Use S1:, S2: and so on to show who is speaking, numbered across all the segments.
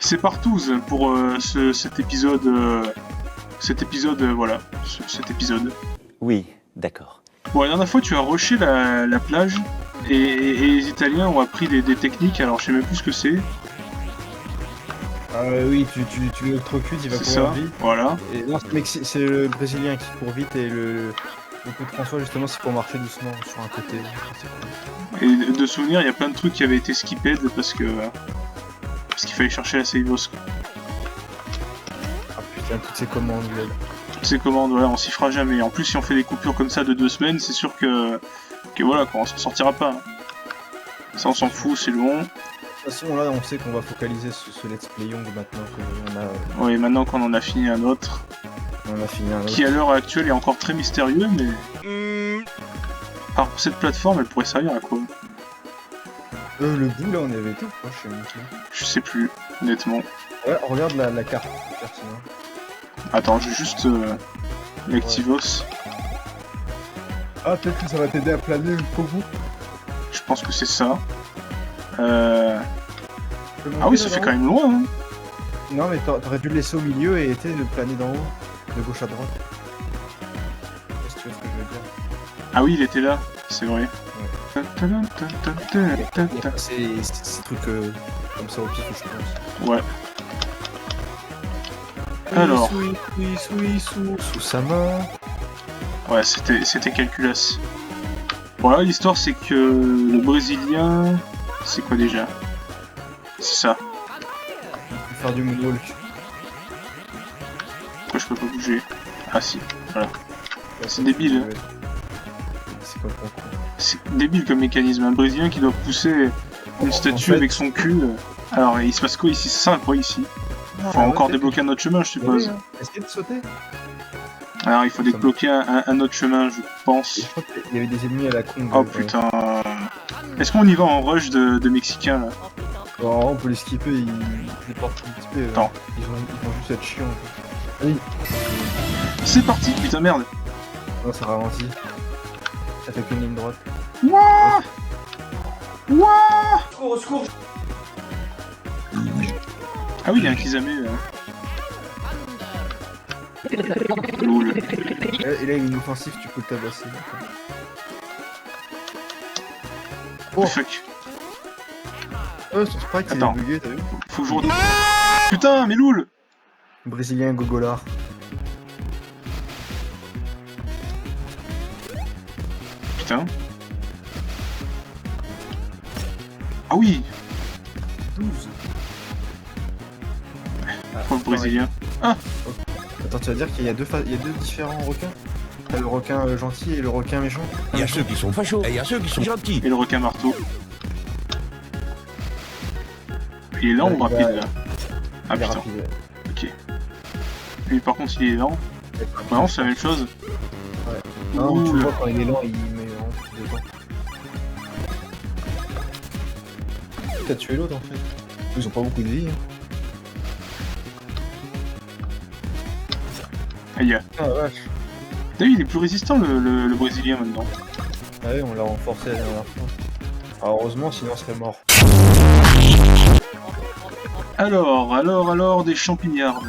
S1: c'est partouze pour cet épisode. Voilà, cet épisode.
S2: Oui, d'accord.
S1: Bon, la dernière fois, tu as rushé la plage et les Italiens ont appris des techniques, alors je sais même plus ce que c'est.
S3: Oui, tu l'électrocutes, il va
S1: C'est
S3: courir
S1: ça,
S3: vite.
S1: voilà.
S3: Et non, c'est le Brésilien qui court vite et le coup de François, justement, c'est pour marcher doucement sur un côté.
S1: Et de souvenir, il y a plein de trucs qui avaient été skippés parce qu'il fallait chercher la save house.
S3: Ah putain, toutes ces commandes, duel.
S1: Toutes ces commandes, voilà, on s'y fera jamais. En plus, si on fait des coupures comme ça de 2 semaines, c'est sûr que voilà, quoi, on s'en sortira pas. Ça, on s'en fout, c'est long.
S3: De toute façon, là, on sait qu'on va focaliser sur ce Let's Play Young maintenant qu'on a,
S1: Oui, maintenant qu'on en a fini un autre,
S3: on a fini un autre.
S1: qui à l'heure actuelle est encore très mystérieux, mais... Alors, cette plateforme, elle pourrait servir à quoi?
S3: Le bout, là, on y avait été, je sais même plus.
S1: Je sais plus, honnêtement.
S3: Ouais, regarde la carte, c'est pertinent.
S1: Attends, je vais juste l'Activos.
S3: Ah, peut-être que ça va t'aider à planer jusqu'au bout.
S1: Je pense que c'est ça. Ah oui, ça fait quand même loin, hein.
S3: Non, mais t'aurais dû le laisser au milieu et essayer de planer d'en haut, de gauche à droite. Qu'est-ce que tu vois ce que je veux dire?
S1: Ah oui, il était là, c'est vrai.
S3: Ouais. Ces trucs comme ça au pif, je pense.
S1: Ouais. Alors.
S3: Sous sa main.
S1: Ouais, c'était calculasse. Voilà, l'histoire c'est que le Brésilien... C'est quoi déjà? C'est ça.
S3: Faire du moonwalk.
S1: Pourquoi je peux pas bouger? Ah si, voilà. C'est débile.
S3: C'est comme con.
S1: C'est débile comme mécanisme. Un Brésilien qui doit pousser une statue avec son cul. Alors, il se passe quoi ici? C'est ça, quoi, ici? Faut encore débloquer un autre chemin, je suppose.
S3: Essayez de sauter.
S1: Alors, il faut débloquer un autre chemin, je pense.
S3: Et je crois qu'il y avait des ennemis à la con.
S1: Oh putain. Est-ce qu'on y va en rush de Mexicains, là?
S3: On peut les skipper, ils portent un petit peu.
S1: Attends.
S3: Ils vont juste être chiants. Oui.
S1: C'est parti, putain, merde.
S3: Non, ça ralentit. Ça fait qu'une ligne droite.
S1: Wouah! Wouah!
S3: Au secours.
S1: Ah oui, il y a un Kizame. Lol.
S3: Et là, il est inoffensif, tu peux le tabasser.
S1: Oh fuck.
S3: Oh, son sprite, il
S1: Attends.
S3: est bugué, t'as vu?
S1: Faut que je redis. Putain, mais loul!
S3: Brésilien gogolard.
S1: Putain. Ah oui!
S3: 12.
S1: Oh, le Brésilien. Ah!
S3: Attends, tu vas dire qu'il y a deux différents requins? T'as le requin gentil et le requin méchant?
S4: Il y a ceux qui sont fachos et il y a ceux qui sont gentils.
S1: Et le requin marteau. Il est lent ou rapide là? Ah
S3: Il est
S1: putain,
S3: rapide, ouais.
S1: ok. Lui par contre il est lent. Non, c'est la même chose.
S3: Ouais. Non, tu
S1: Ouh,
S3: le vois quand il est lent, il met en plus de temps. T'as tué l'autre en fait. Ils ont pas beaucoup de vie. Hein.
S1: Aïe.
S3: Ah vache.
S1: T'as vu, il est plus résistant le Brésilien maintenant.
S3: Ah oui, on l'a renforcé la dernière fois. Alors heureusement, sinon on serait mort.
S1: Alors, des champignards.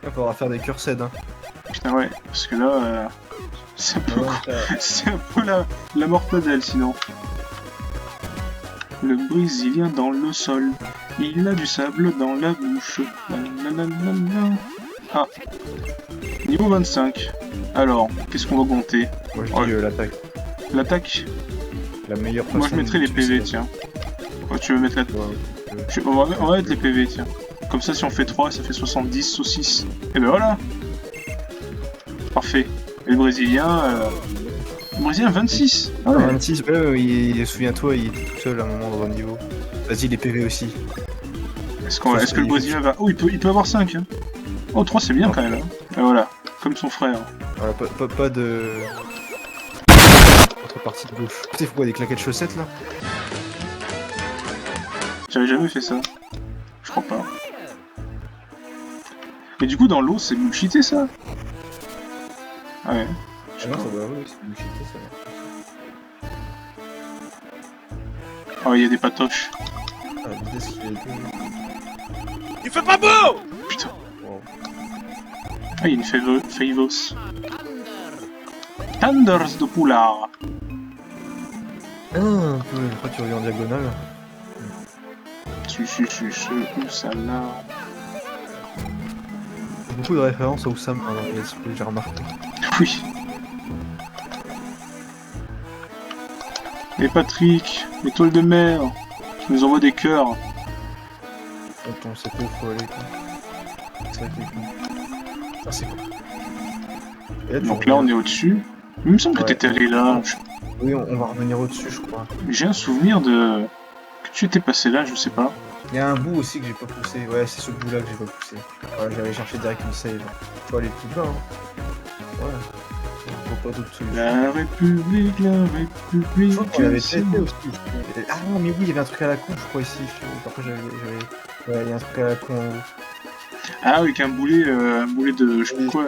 S3: Il faudra faire des cursed. Hein.
S1: Putain ouais, parce que là, c'est un peu,
S3: Ouais,
S1: c'est un peu la mortadelle sinon. Le Brésilien dans le sol, il a du sable dans la bouche. Nananana. Ah, niveau 25. Alors, qu'est-ce qu'on va augmenter?
S3: moi je
S1: Ouais.
S3: dis l'attaque.
S1: L'attaque?
S3: La meilleure façon.
S1: Moi je mettrais
S3: de
S1: les
S3: tuer,
S1: PV,
S3: c'est-
S1: tiens. Ouais, tu veux mettre la...
S3: Ouais,
S1: On va mettre les PV, tiens. Comme ça, si on fait 3, ça fait 70 saucisses. Et ben voilà. Parfait. Et le Brésilien... Le Brésilien 26. Ah ouais.
S3: 26, souviens-toi, il était tout seul à un moment dans un niveau. Vas-y, les PV aussi.
S1: Est-ce que le Brésilien va... Oh, il peut avoir 5. Hein. Oh, 3 c'est bien
S3: Non.
S1: quand même. Hein. Et voilà. Comme son frère.
S3: Voilà, pas de... Contrepartie de gauche. Putain, faut quoi, des claquettes chaussettes là?
S1: J'avais jamais fait ça. Je crois pas. Mais du coup, dans l'eau, c'est bullshité ça? Ah ouais.
S3: Ah non, ça doit oui, c'est bullshité ça.
S1: Ah ouais, il y a des patoches.
S3: Ah, la vitesse qu'il a été.
S4: Il fait pas beau!
S1: Putain.
S3: Wow.
S1: Ah, il y a une Favos. Thunders de Poulard.
S3: Ah, un peu, je crois que tu regardes en diagonale.
S1: Où ça là?
S3: Beaucoup de références à Oussam dans les let's play, j'ai remarqué.
S1: Oui. Et Patrick, l'étoile de mer, qui nous envoie des cœurs.
S3: Attends, c'est quoi, faut aller quoi. C'est vrai qu'il est con. Ah, c'est quoi. Et là, tu
S1: Donc là, on est au-dessus. Il me semble que
S3: Ouais.
S1: t'étais allé là.
S3: Oui, on va revenir au-dessus, je crois.
S1: J'ai un souvenir de... que tu étais passé là, je sais pas.
S3: Il y a un bout aussi que j'ai pas poussé. Ouais, c'est ce bout-là que j'ai pas poussé. Ouais, j'avais cherché direct une save. Tu vois, aller plus bas, hein. Ouais. On voit pas d'autres solutions.
S1: La République, la République...
S3: Je crois qu'on avait
S1: c'est-
S3: traité aussi. Ah non, mais oui, il y avait un truc à la con, je crois, ici. Après, j'avais... Ouais, il y a un truc à la con en haut.
S1: Ah, avec un boulet de... je sais pas quoi.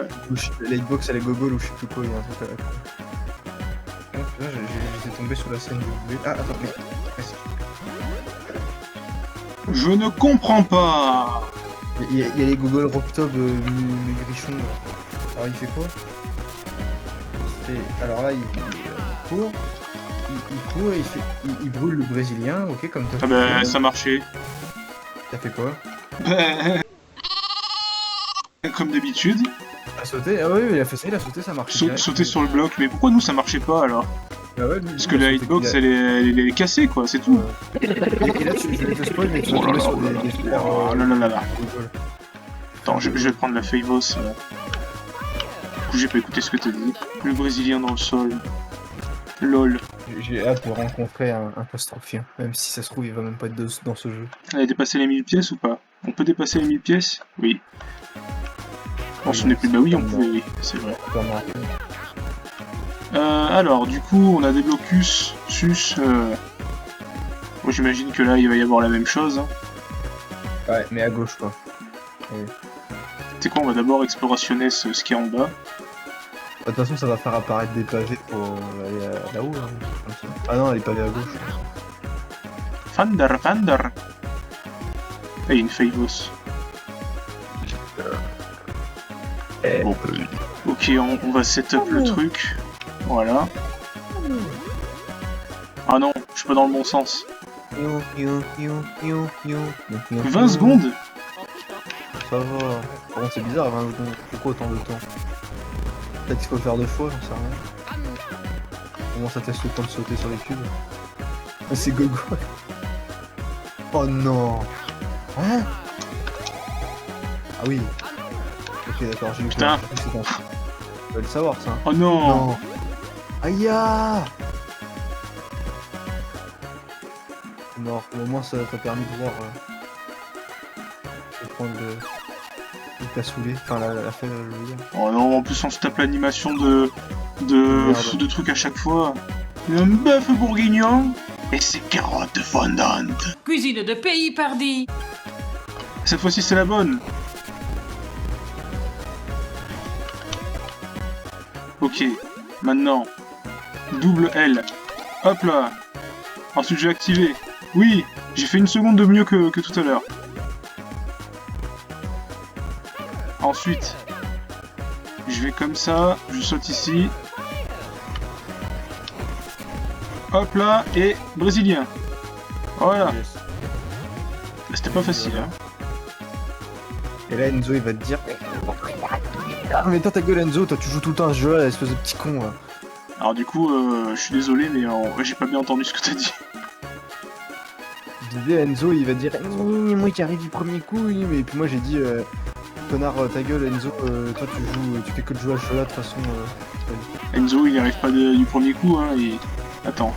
S3: La hitbox, elle est gogol ou je sais plus quoi, il y a un truc à la con. Là, j'étais tombé sur la scène du boulet. Ah, attends, mais...
S1: Je ne comprends pas.
S3: Il y a les Google Rocktob Maigrichon. Alors il fait quoi? Alors là il court. Il court et il brûle le Brésilien, ok, comme t'as
S1: Ah bah, ça marchait.
S3: T'as fait quoi?
S1: Comme d'habitude.
S3: A sauté? Ah oui, il a fait ça, il a sauté, ça marche.
S1: Sauter sur le bloc. Mais pourquoi nous, ça marchait pas, alors?
S3: Ah ouais,
S1: Parce que la hitbox, elle est cassée, quoi, c'est tout.
S3: Et là, je vais te spoil, mais tu vas tomber sur des super...
S1: Oh là là là là.
S3: Google.
S1: Attends, je vais prendre la Favos. Du coup, j'ai pas écouté ce que t'as dit. Le Brésilien dans le sol. LOL.
S3: J'ai hâte de rencontrer un postrophien, même si ça se trouve, il va même pas être dans ce jeu.
S1: Elle a dépassé les 1000 pièces ou pas? On peut dépasser les 1000 pièces? Oui. On se n'est plus. Bah oui, on pouvait, oui, c'est vrai.
S3: Vraiment.
S1: Alors, du coup, on a des blocus, sus. Moi, j'imagine que là, il va y avoir la même chose. Hein.
S3: Ouais, mais à gauche, quoi.
S1: Tu sais quoi, on va d'abord explorationner ce qu'il y a en bas.
S3: De toute façon, ça va faire apparaître des pavés pour aller là-haut. Hein, comme ça. Ah non, les pavés à gauche.
S1: Fander. Ah, il y a une Favos. Bon. Ok, on va setup le truc. Voilà. Ah non, je suis pas dans le bon sens. 20 secondes?
S3: Ça va. Par contre, c'est bizarre, 20 secondes. Pourquoi autant de temps? Peut-être qu'il faut le faire 2 fois, j'en sais rien. Comment ça te laisse le temps de sauter sur les cubes? Ah, c'est gogo. Oh non. Hein? Ah oui. Ok, d'accord, j'ai eu
S1: Putain.
S3: peur. Je pense. Tu vas le savoir, ça.
S1: Oh non,
S3: Non. Aïe ah. C'est mort. Au moins, ça t'a permis de voir. Je vais prendre le cassoulet. Enfin, la fève, je veux dire.
S1: Oh non, en plus on se tape l'animation de trucs à chaque fois. Un bœuf bourguignon et ses carottes fondantes.
S5: Cuisine de pays, pardi.
S1: Cette fois-ci c'est la bonne. Ok, maintenant, double L. Hop là. Ensuite je vais activer. Oui, j'ai fait une seconde de mieux que tout à l'heure. Ensuite, je vais comme ça, je saute ici. Hop là, et brésilien. Voilà.
S3: Yes.
S1: C'était pas facile, hein.
S3: Et là, Enzo, il va te dire. Ah, mais toi, ta gueule, Enzo, toi, tu joues tout le temps à ce jeu-là, espèce de petit con, là.
S1: Alors du coup, je suis désolé, mais j'ai pas bien entendu ce que t'as dit.
S3: Je disais, Enzo, il va dire. Moi, qui arrive du premier coup, oui, mais puis moi, j'ai dit. Connard, ta gueule, Enzo, toi, tu fais que de jouer à ce jeu-là, de toute façon.
S1: Enzo, il arrive pas du premier coup, hein, et... Attends.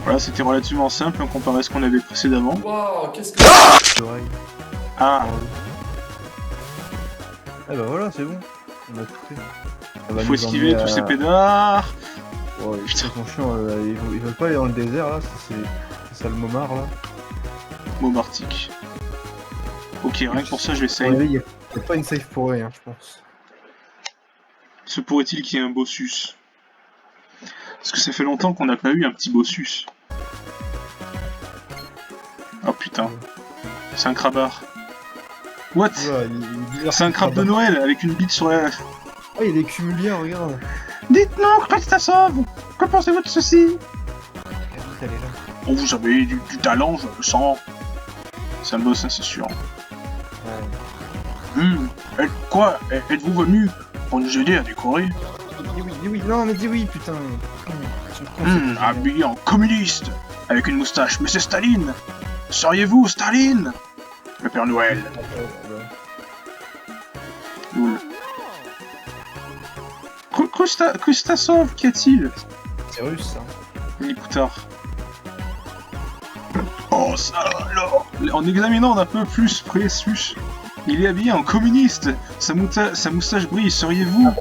S1: Voilà, c'était relativement simple, hein, comparé à ce qu'on avait précédemment.
S5: Wow, qu'est-ce que...
S3: Oreille.
S1: Ah,
S3: Ah bah voilà, c'est bon. On a tout fait. Ça va
S1: faut
S3: nous
S1: esquiver
S3: emmener
S1: tous ces
S3: à-
S1: pédards.
S3: Oh, ils
S1: Putain.
S3: sont chiants, ils veulent pas aller dans le désert là, c'est ça le momard là.
S1: Momartic. Ok, rien que pour ça, je vais
S3: Ouais,
S1: save.
S3: y a pas une save pour eux, hein, je pense.
S1: Se pourrait-il qu'il y ait un bossus? Parce que ça fait longtemps qu'on n'a pas eu un petit bossus. putain. C'est un crabard. What?
S3: Ouais, il est bizarre,
S1: C'est un crabe de Noël avec une bite sur la...
S3: Oh, il est cumulien, regarde.
S1: Dites-nous, Christasov, que pensez-vous de ceci?
S3: Elle est là.
S1: Oh, vous avez du talent, je le sens. C'est un boss, hein, c'est sûr.
S3: Ouais.
S1: Quoi? Êtes-vous venu pour nous aider à décorer?
S3: Dis oui, non mais dis oui, putain.
S1: Habillé en communiste, avec une moustache, mais c'est Staline! Seriez-vous Staline? Le Père Noël. Loul. Christasov, qu'y a-t-il?
S3: C'est russe, ça.
S1: L'écoutard. Oh, ça alors! En examinant d'un peu plus précis, il est habillé en communiste. Sa moustache brille, seriez-vous?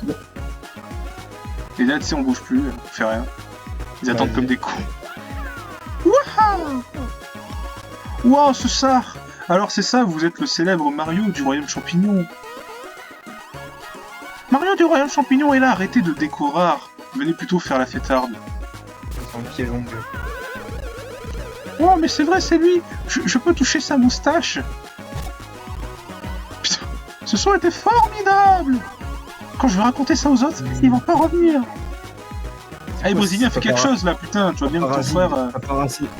S1: Et là, tu sais, on bouge plus, on fait rien. Ils attendent comme des cons. Wouah! Wow, ce sar! Alors c'est ça, vous êtes le célèbre Mario du Royaume Champignon. Mario du Royaume Champignon est là, arrêtez de décorer. Venez plutôt faire la fêtarde.
S3: Son pied long.
S1: Oh, mais c'est vrai, c'est lui! Je peux toucher sa moustache! Putain, ce son était formidable! Quand je vais raconter ça aux autres, ils vont pas revenir! Allez, Brésilien, fais quelque chose là, putain, tu vois bien que ton frère...
S3: Un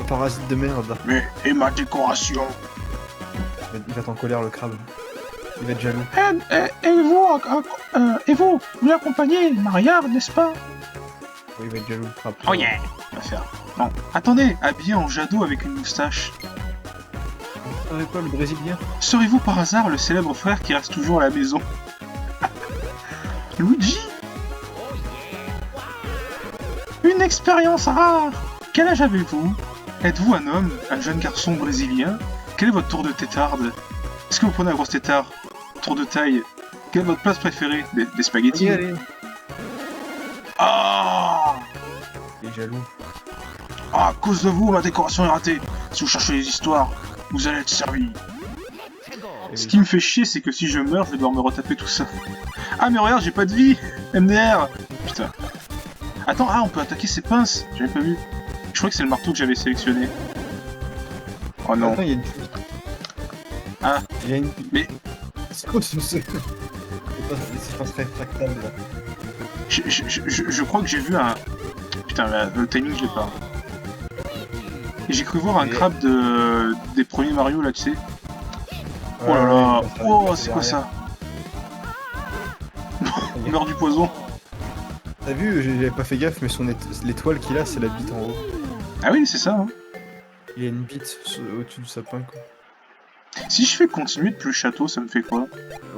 S3: parasite de merde.
S1: Mais, et ma décoration?
S3: Il va être en colère, le crabe. Il va être jaloux.
S1: Et vous l'accompagnez, Maria, n'est-ce pas?
S3: Oui, il va être jaloux, le crabe.
S1: Oh yeah! On va faire... Non, attendez, habillé en Jadot avec une moustache.
S3: Vous savez pas, le Brésilien?
S1: Serez-vous par hasard le célèbre frère qui reste toujours à la maison? Luigi? Une expérience rare! Quel âge avez-vous? Êtes-vous un homme, un jeune garçon brésilien? Quel est votre tour de tétarde? Est-ce que vous prenez un gros tétard? Tour de taille? Quelle est votre place préférée? Des spaghettis?
S3: Allez.
S1: Ah!
S3: Il est jaloux.
S1: À cause de vous, ma décoration est ratée. Si vous cherchez les histoires, vous allez être servi. Ce qui me fait chier, c'est que si je meurs, je vais devoir me retaper tout ça. Ah mais regarde, j'ai pas de vie! MDR! Putain. Attends, on peut attaquer ses pinces. J'avais pas vu. Je crois que c'est le marteau que j'avais sélectionné. Oh non.
S3: Attends, il y a une...
S1: Ah.
S3: Il y a une...
S1: Mais...
S3: C'est quoi ce... C'est pas très fractal, là.
S1: Je crois que j'ai vu un... Putain, le timing, je l'ai pas. Et j'ai cru voir un crabe des premiers Mario, là, tu sais. Oh là là. Oh, c'est quoi ça? Il meurt du poison.
S3: T'as vu, j'avais pas fait gaffe, mais l'étoile qu'il a, c'est la bite en haut.
S1: Ah oui, c'est ça, hein.
S3: Il a une bite au-dessus du sapin, quoi.
S1: Si je fais continuer depuis le château, ça me fait quoi?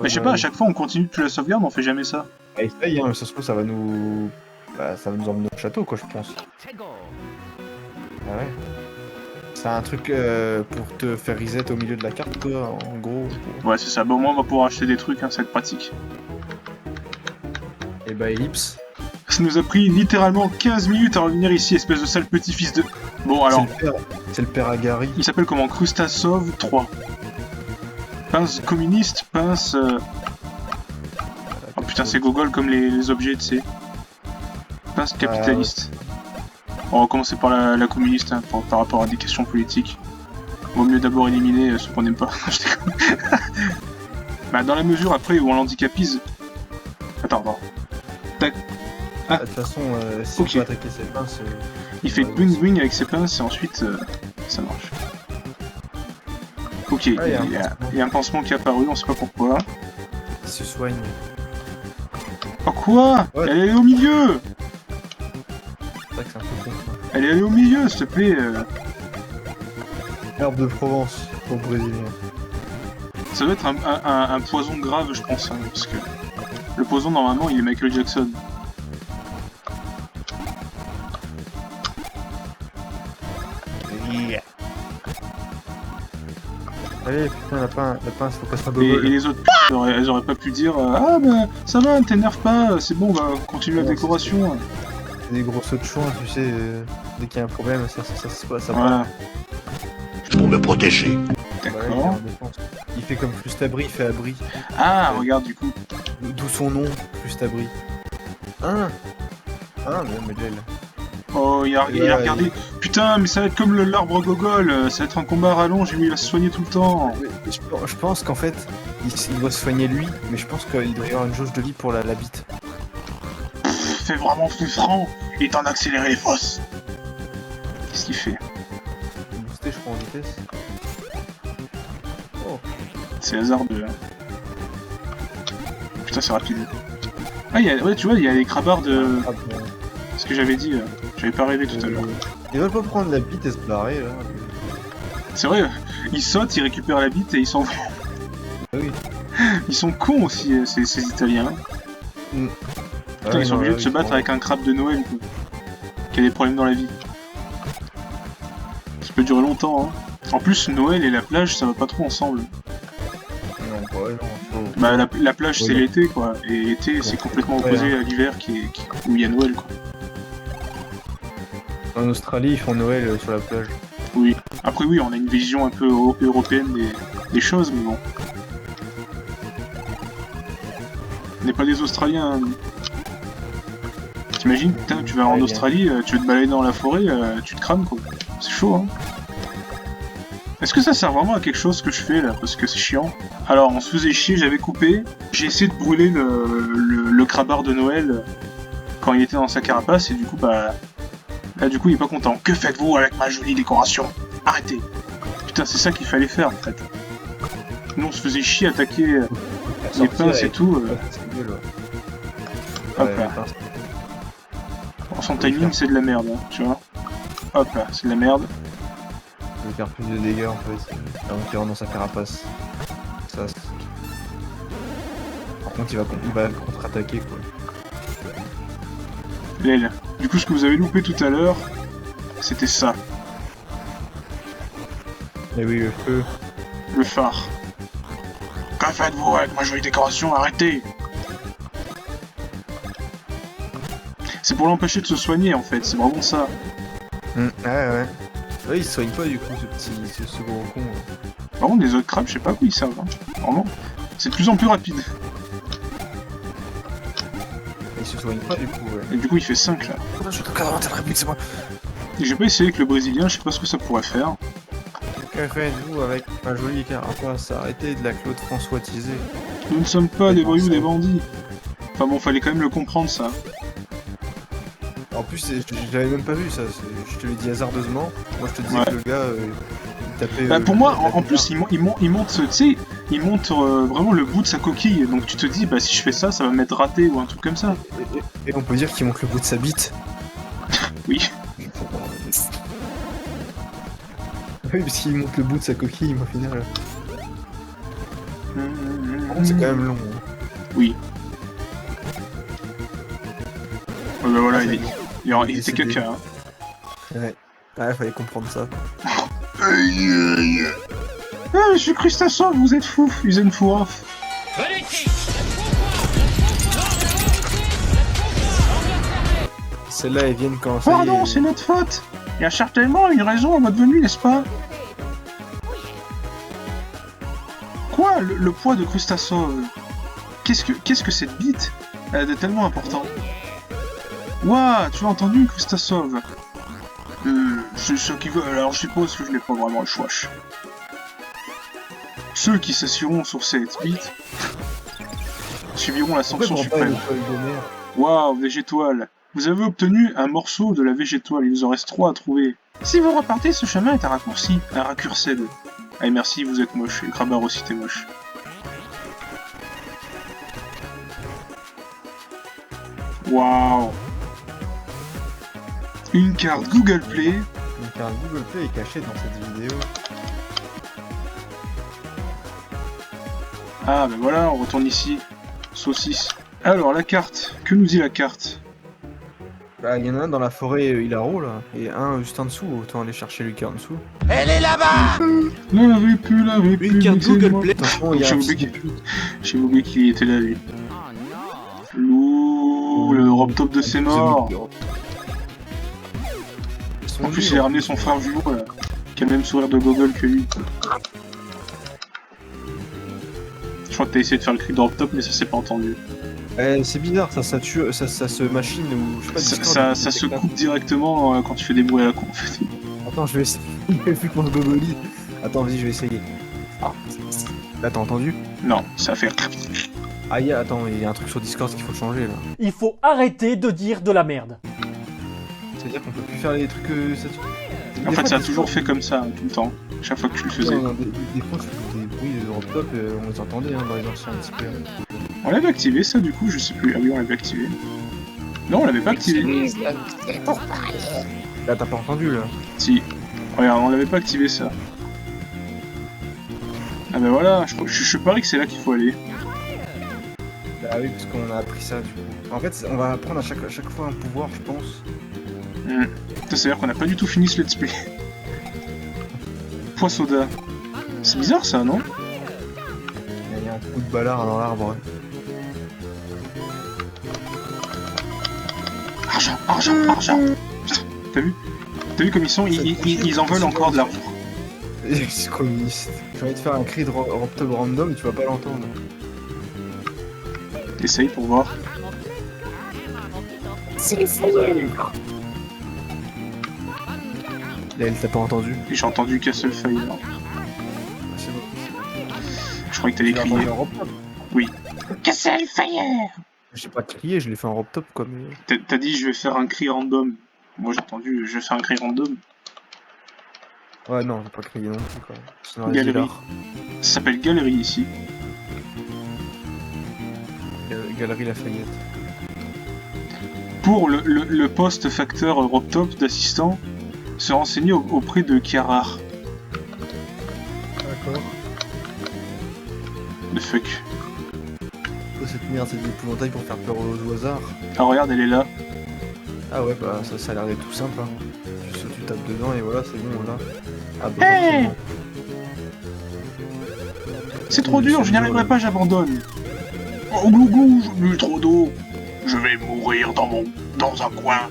S1: Mais je sais pas, à chaque fois on continue depuis la sauvegarde, on fait jamais ça.
S3: Ah, essaye, hein, ça se trouve, ça va nous... Bah, ça va nous emmener au château, quoi, je pense. Ah ouais. C'est un truc pour te faire reset au milieu de la carte, quoi, en gros.
S1: Ouais, c'est ça. Bah, au moins, on va pouvoir acheter des trucs, hein, ça va être pratique.
S3: Et bah, ellipse.
S1: Ça nous a pris littéralement 15 minutes à revenir ici, espèce de sale petit-fils de... Bon, alors...
S3: C'est le père Agari.
S1: Il s'appelle comment? Christasov 3. Pince communiste, pince... Oh putain, c'est gogol comme les objets, tu sais. Pince capitaliste. On va commencer par la communiste, hein, par rapport à des questions politiques. Vaut mieux d'abord éliminer ceux qu'on n'aime pas. Je déconne. Bah, dans la mesure après où on l'handicapise... Attends. Tac. Ah.
S3: De toute façon, si on peut attaquer ses pinces...
S1: Il fait bling bling avec ses pinces et ensuite ça marche. Ok,
S3: ah,
S1: il y a un pansement qui est apparu, on sait pas pourquoi.
S3: Il se soigne.
S1: Oh quoi? Ouais. Elle est au milieu!
S3: C'est vrai que c'est un peu con.
S1: Elle est allée au milieu, s'il te plaît.
S3: Herbe de Provence pour le Brésilien.
S1: Ça doit être un poison grave, je pense, hein, parce que le poison normalement il est Michael Jackson.
S3: Yeah. Allez, putain, lapin, faut pas se
S1: Et les autres elles auraient pas pu dire ah bah ça va, t'énerve pas, c'est bon, on va continuer la décoration.
S3: C'est des gros sauts de chouin, tu sais, dès qu'il y a un problème, ça
S1: voilà.
S2: Pour me protéger.
S1: D'accord.
S3: Il fait comme Flustabri, il fait abri.
S1: Ah, regarde du coup.
S3: D'où son nom, Flustabri. Ah, mais elle.
S1: Oh, il a regardé. Putain, Putain, mais ça va être comme l'arbre gogol, ça va être un combat à rallonge où il va se soigner tout le temps.
S3: Je pense qu'en fait, il doit se soigner lui, mais je pense qu'il doit y avoir une jauge de vie pour la bite.
S1: Fais vraiment franc et t'en accélérer les fosses. Qu'est-ce qu'il fait?
S3: Booster, je crois, en vitesse. Oh.
S1: C'est hasardeux. Hein. Putain, c'est rapide. Ah, ouais, tu vois, il y a les crabards de...
S3: Ah, bon.
S1: Ce que j'avais dit, j'avais pas rêvé tout à l'heure.
S3: Ils veulent pas prendre la bite et se barrer, là.
S1: C'est vrai, ils sautent, ils récupèrent la bite et ils s'en vont.
S3: Ah oui.
S1: Ils sont cons aussi, ces Italiens. Putain, ils sont obligés de se battre avec un crabe de Noël, quoi. Qui a des problèmes dans la vie. Ça peut durer longtemps, hein. En plus, Noël et la plage, ça va pas trop ensemble.
S3: Non, ouais, non.
S1: Bah, la plage, c'est
S3: Ouais.
S1: l'été, quoi. Et l'été, c'est complètement opposé à l'hiver où il y a Noël, quoi.
S3: En Australie, ils font Noël sur la plage.
S1: Oui. Après, oui, on a une vision un peu européenne des choses, mais bon. On n'est pas des Australiens. Hein. T'imagines, putain, tu vas en
S3: Ouais,
S1: Australie, tu veux te balader dans la forêt, tu te crames, quoi. C'est chaud, hein. Est-ce que ça sert vraiment à quelque chose ce que je fais, là? Parce que c'est chiant. Alors, on se faisait chier, j'avais coupé. J'ai essayé de brûler le crabard de Noël quand il était dans sa carapace, et du coup, bah... Là, du coup, il est pas content. Que faites-vous avec ma jolie décoration? Arrêtez! Putain, c'est ça qu'il fallait faire, en fait. Nous, on se faisait chier, attaquer les pinces et tout.
S3: C'est nul, ouais.
S1: Hop
S3: Ouais,
S1: là.
S3: les pinces.
S1: Son timing, c'est de la merde, hein, tu vois. Hop là, c'est de la merde.
S3: Il veut faire plus de dégâts, en fait. Avant qu'il rentre dans sa carapace. Ça, par contre, il va contre-attaquer, quoi.
S1: L'aile. Du coup, ce que vous avez loupé tout à l'heure, c'était ça,
S3: Et oui, le feu.
S1: le phare. Que faites-vous avec ma jolie décoration? Arrêtez! C'est pour l'empêcher de se soigner, en fait, c'est vraiment ça.
S3: Ouais. Ouais, il se soigne pas, du coup, ce gros con.
S1: Par contre, les autres crabes, je sais pas quoi ils savent. Hein. Vraiment, c'est de plus en plus rapide.
S3: Il se soigne pas, du coup, ouais.
S1: Et du coup, il fait 5 là.
S3: Je suis encore dans ta réplique, c'est moi.
S1: Et j'ai pas essayé avec le brésilien, je sais pas ce que ça pourrait faire.
S3: Que faites-vous avec ma jolie carapace? Arrêtez de la Claude François-tisée.
S1: Nous ne sommes pas des voyous, des bandits. Enfin bon, fallait quand même le comprendre ça.
S3: En plus, j'avais même pas vu ça, je te l'ai dit hasardeusement. Moi, je te disais
S1: Ouais.
S3: que le gars, il tapait...
S1: Bah, pour moi, en plus, il monte, tu sais, il monte vraiment le bout de sa coquille. Donc tu te dis, bah si je fais ça, ça va m'être raté ou un truc comme ça.
S3: Et on peut dire qu'il monte le bout de sa bite.
S1: Oui.
S3: Oui, parce qu'il monte le bout de sa coquille, au final. Par contre, c'est quand même long. Hein.
S1: Oui. Ouais, bah voilà,
S3: Ah,
S1: il était caca. Hein.
S3: Ouais. Ouais, fallait comprendre ça.
S1: Ah, monsieur Christasov, vous êtes fou, Usenfouraf.
S3: Celles-là, elles viennent quand ça y
S1: Pardon,
S3: est-
S1: c'est notre faute. Il y a certainement une raison à votre venue, n'est-ce pas? Quoi, le poids de Krustasov? Qu'est-ce que cette bite de tellement important? Ouah, tu as entendu, Krustasov? C'est ceux qui veulent, alors je suppose que je n'ai pas vraiment le choix. Ceux qui s'assureront sur cette bite subiront la
S3: Pourquoi
S1: sanction
S3: ils prennent pas une
S1: suprême.
S3: étoile de mer?
S1: Waouh, végétoile. Vous avez obtenu un morceau de la végétoile, il vous en reste 3 à trouver. Si vous repartez, ce chemin est un raccourci, un raccursed. Allez, merci, vous êtes moche, et Crabard aussi t'es moche. Waouh. Une carte Google Play.
S3: Une carte Google Play est cachée dans cette vidéo.
S1: Ah, ben voilà, on retourne ici. Saucisse. Alors, la carte. Que nous dit la carte?
S3: Bah, il y en a un dans la forêt Hilaro, là, et un juste en dessous, autant aller chercher lui qui est en dessous.
S1: L'avez pu,
S3: Une carte Google
S1: laissez-moi.
S3: Play. Attention, il y a
S1: J'ai
S3: un
S1: oublié
S3: petit
S1: qu'il- J'ai oublié qu'il était là, lui. Ouh, le robe top de ses morts. En plus, il a ramené son frère jumeau, là, qui a le même sourire de gogol que lui. Je crois que t'as essayé de faire le cri de drop top, mais ça s'est pas entendu.
S3: C'est bizarre, ça se machine ou je sais pas.
S1: Ça
S3: Discord,
S1: se coupe directement quand tu fais des bruits à la con, en fait.
S3: Attends, je vais essayer. Vu que mon Boboli. Attends, vas-y, je vais essayer. Ah. Là, t'as entendu?
S1: Non, ça fait...
S3: Ah, attends, il y a un truc sur Discord qu'il faut changer là.
S6: Il faut arrêter de dire de la merde.
S3: C'est-à-dire qu'on peut plus faire les trucs
S1: En fait, ça a toujours fait comme ça, tout le temps. Chaque fois que tu le faisais.
S3: Non, des fois, je faisais des bruits de Europe Top, on les entendait dans les anciens displays.
S1: On l'avait activé ça du coup, je sais plus. Ah oui, on l'avait activé. Non, on l'avait pas activé.
S3: Là, t'as pas entendu là?
S1: Si. Regarde, on l'avait pas activé ça. Ah ben voilà, je parie que c'est là qu'il faut aller.
S3: Bah oui, parce qu'on a appris ça du coup. En fait, on va apprendre à chaque fois un pouvoir, je pense.
S1: Ça veut dire qu'on a pas du tout fini ce let's play. Poissoda. C'est bizarre ça, non?
S3: Il y a un coup de balard dans l'arbre.
S1: Argent, argent, argent. Putain, t'as vu? T'as vu comme ils sont? Ils en veulent encore de l'argent.
S3: C'est communiste. J'ai envie de faire un cri de Top random, tu vas pas l'entendre.
S1: Essaye pour voir.
S3: Là, elle t'a pas entendu.
S1: Et j'ai entendu Castle Fire.
S3: Ah, c'est bon.
S1: Je croyais que t'allais
S3: Tu l'as entendu
S1: crier.
S3: en Rob Top.
S1: Oui. Castle Fire!
S3: J'ai pas crié, je l'ai fait en Rob Top quoi, mais...
S1: T'as dit je vais faire un cri random. Moi j'ai entendu je vais faire un cri random.
S3: Ouais, non, j'ai pas crié non plus quoi. Sinon, la
S1: Galerie.
S3: Gilard.
S1: Ça s'appelle Galerie ici.
S3: Galerie Lafayette.
S1: Pour le poste facteur Robtop d'assistant, se renseigner auprès de Kiarar.
S3: D'accord.
S1: The fuck.
S3: Oh, cette merde, c'est des épouvantails pour faire peur aux hasards.
S1: Ah regarde, elle est là.
S3: Ah ouais, bah ça a l'air d'être tout simple. Hein. Tu tapes dedans et voilà, c'est bon, là. Ah bah
S1: Hey,
S3: forcément.
S1: c'est trop dur, je n'y arriverai pas, j'abandonne. Oh glou glou, j'ai bu trop d'eau. Je vais mourir dans un coin.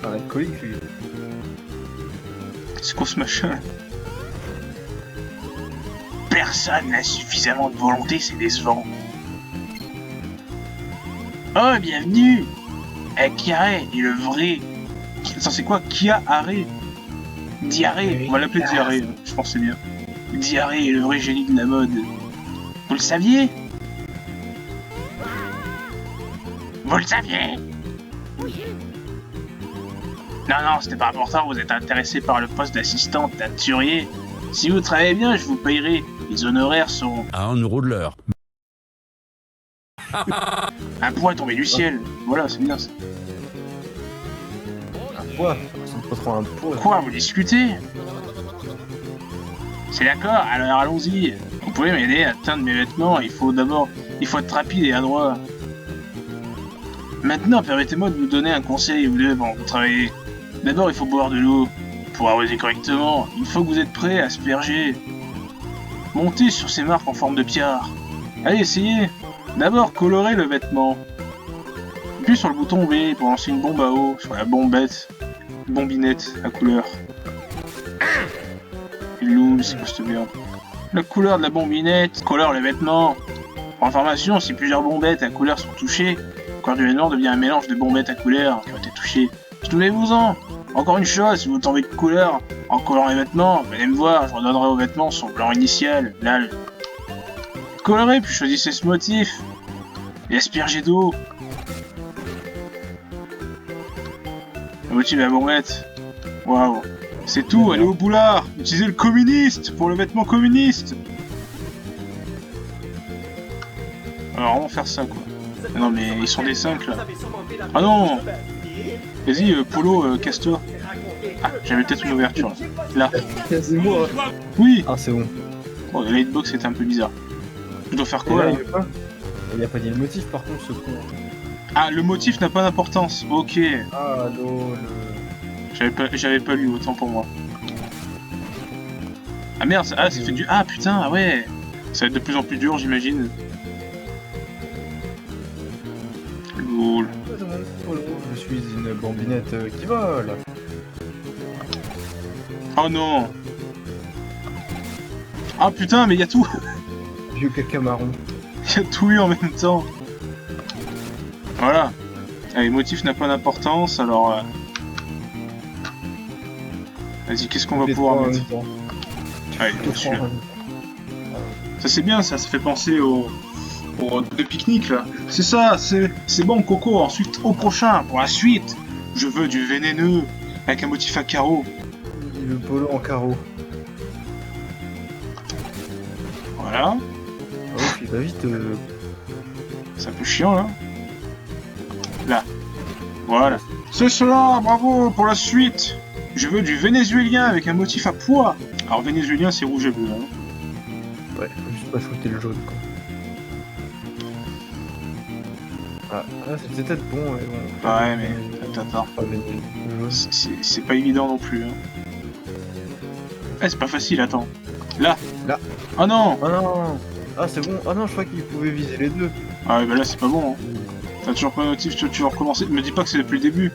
S3: Un alcoolique, lui.
S1: C'est quoi ce machin? Personne n'a suffisamment de volonté, c'est décevant. Oh, bienvenue Kiaré est le vrai... Attends, c'est quoi? Kiaré? Diarrhée, on va l'appeler Diarrhée, je pense que c'est bien. Diarrhée est le vrai génie de la mode. Vous le saviez? Vous le saviez? Non, c'était pas important, vous êtes intéressé par le poste d'assistant teinturier. Si vous travaillez bien, je vous payerai. Les honoraires seront...
S2: À 1 euro de l'heure.
S1: Un poids tombé du ciel. Voilà, c'est bien ça.
S3: Un poids. Ça me trop un poids.
S1: Quoi, vous discutez? C'est d'accord, alors allons-y. Vous pouvez m'aider à teindre mes vêtements, il faut être rapide et adroit. Maintenant, permettez-moi de vous donner un conseil, vous deux, pendant que vous travaillez. D'abord, il faut boire de l'eau. Pour arroser correctement, il faut que vous êtes prêts à asperger. Montez sur ces marques en forme de pierre. Allez, essayez. D'abord, colorez le vêtement. Puis sur le bouton B pour lancer une bombe à eau sur la bombinette à couleur. Loom, c'est quoi cette merde? La couleur de la bombinette colore le vêtement. Pour information, si plusieurs bombettes à couleur sont touchées, le corps du vêtement devient un mélange de bombettes à couleur qui ont été touchées. Souvenez-vous-en. Encore une chose, si vous tombez de couleur en colorant les vêtements, venez me voir, je redonnerai aux vêtements son blanc initial, lol. Colorez puis choisissez ce motif. Et aspergez d'eau. Le motif de la bombette. Waouh. C'est tout, allez au boulard. Utilisez le communiste pour le vêtement communiste. Alors, on va faire ça, quoi. Non, mais ils sont des 5, là. Ah non. Vas-y, Polo, casse-toi. Ah, j'avais peut-être une ouverture, là.
S3: C'est moi.
S1: Oui.
S3: Ah, c'est bon.
S1: Bon, la hitbox était un peu bizarre. Je dois faire
S3: Et
S1: quoi,
S3: là,
S1: là?
S3: il a pas dit le motif, par contre, ce con.
S1: Ah, le motif n'a pas d'importance. Ok.
S3: Ah, lol.
S1: J'avais pas lu, autant pour moi. Ah merde, ça fait du... Ah putain, ah ouais. Ça va être de plus en plus dur, j'imagine. Cool.
S3: Je suis une bambinette qui vole.
S1: Oh non. Ah putain, mais y a tout.
S3: Vieux caca marron.
S1: Y a tout eu en même temps. Voilà. Allez, motif n'a pas d'importance, alors... Vas-y, qu'est-ce qu'on va
S3: Les
S1: pouvoir
S3: trois en
S1: mettre?
S3: même temps.
S1: Allez,
S3: Les
S1: celui-là.
S3: trois en même
S1: Ça c'est bien, ça fait penser au de pique-nique là. C'est ça, c'est bon Coco. Ensuite, au prochain, pour la suite, je veux du vénéneux avec un motif à carreaux.
S3: temps. Le polo en carreau.
S1: Voilà,
S3: Ah oui, puis va vite.
S1: c'est un peu chiant là. Là, voilà. C'est cela, bravo pour la suite. Je veux du vénézuélien avec un motif à pois. Alors vénézuélien c'est rouge et bleu. Hein.
S3: Ouais, faut juste pas shooter le jaune quoi. Ah, c'était peut-être bon, mais bon.
S1: Ouais, mais attends.
S3: Pas le jaune.
S1: C'est pas évident non plus. Hein. Eh, c'est pas facile, attends. Là.
S3: Là.
S1: Oh non.
S3: Ah non. Ah c'est bon. Ah non, je crois qu'il pouvait viser les deux.
S1: Ah ouais, bah là c'est pas bon. Hein. T'as toujours pas de motif, tu vas recommencer. Me dis pas que c'est depuis le début.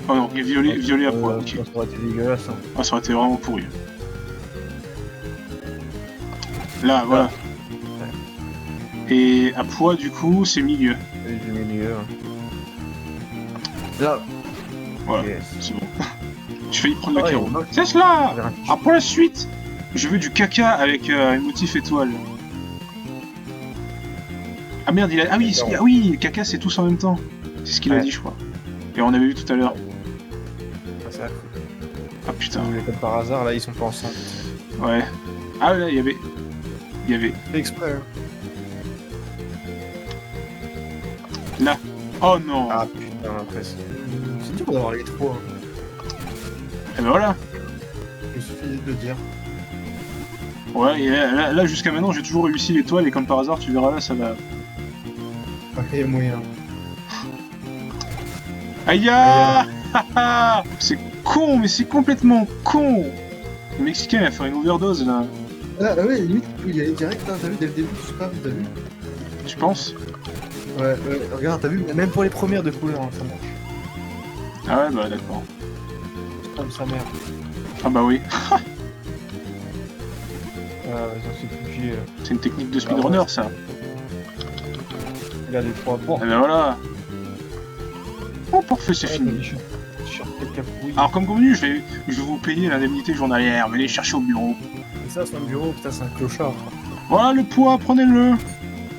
S1: Oh non, il est violet à pois. Ok.
S3: Ça aurait été dégueulasse. Hein.
S1: Ah, ça aurait été vraiment pourri. Là, voilà. Et à pois, du coup, c'est milieu.
S3: Et du milieu. Là.
S1: Voilà,
S3: Yes.
S1: c'est bon. J'ai failli prendre le
S3: Ah,
S1: carreau.
S3: il moque.
S1: C'est cela.
S3: Vers un-
S1: Alors pour la suite, je veux du caca avec un motif étoile. Ah merde, il a... Ah oui, ah oui, le caca c'est tous en même temps. C'est ce qu'il a
S3: Ouais.
S1: dit, je crois. Et on avait vu tout à l'heure.
S3: Ah, ça.
S1: Ah putain,
S3: Comme par hasard, là, ils sont pas ensemble.
S1: ouais. Ah là, il y avait...
S3: Fait exprès. Hein.
S1: Là. Oh non.
S3: Ah putain, après c'est dur d'avoir les trois. Hein.
S1: Et ben voilà.
S3: Il suffit de le dire.
S1: Ouais, et là, jusqu'à maintenant, j'ai toujours réussi l'étoile et comme par hasard, tu verras là, ça va...
S3: Ah, il y a moyen.
S1: Aïe ah. C'est con, mais c'est complètement con. Le Mexicain, il va faire une overdose, là.
S3: Ah ouais, limite, il y aller direct, hein, t'as vu dès le début, tout ça, t'as vu?
S1: Tu penses?
S3: Ouais, regarde, t'as vu, même pour les premières de couleur, hein, ça marche.
S1: Ah ouais, bah d'accord.
S3: Comme sa mère.
S1: Ah bah oui.
S3: Ah, ça se fait
S1: C'est une technique de speedrunner, ça.
S3: Il a des trois points.
S1: Et ben voilà. Oh, parfait, c'est fini. Alors, comme convenu, je vais vous payer l'indemnité journalière. Venez chercher au bureau.
S3: Et ça, c'est un bureau, putain, c'est un clochard.
S1: Voilà le poids, prenez-le.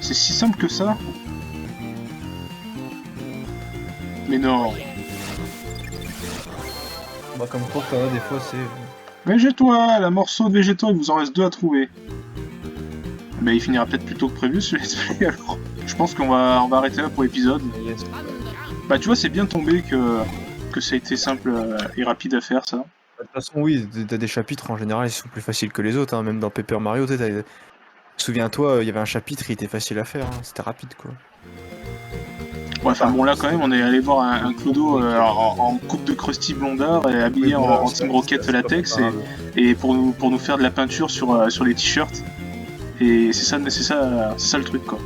S1: C'est si simple que ça. Mais non.
S3: Bah, comme quoi, t'as des fois, c'est.
S1: Végétoile, un morceau de végétal, il vous en reste 2 à trouver. Bah, il finira peut-être plus tôt que prévu ce let's play alors. Je pense qu'on va arrêter là pour l'épisode.
S3: Yes.
S1: Bah, tu vois, c'est bien tombé que ça a été simple et rapide à faire, ça.
S3: De toute façon, oui, t'as des chapitres en général, ils sont plus faciles que les autres, hein. Même dans Paper Mario, souviens-toi, il y avait un chapitre, il était facile à faire, hein. C'était rapide quoi.
S1: Ouais, enfin bon, là quand même, on est allé voir un clodo en coupe de Krusty blondard et habillé en Team Rocket latex et pour nous faire de la peinture sur les t-shirts. Et c'est ça le truc quoi.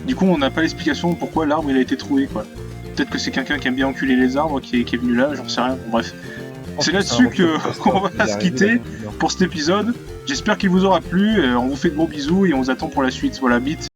S1: Du coup, on n'a pas l'explication pourquoi l'arbre il a été trouvé quoi. Peut-être que c'est quelqu'un qui aime bien enculer les arbres qui est venu là, j'en sais rien. Bon, bref. C'est là-dessus qu'on va se quitter pour cet épisode. J'espère qu'il vous aura plu. On vous fait de gros bisous et on vous attend pour la suite. Voilà, bite.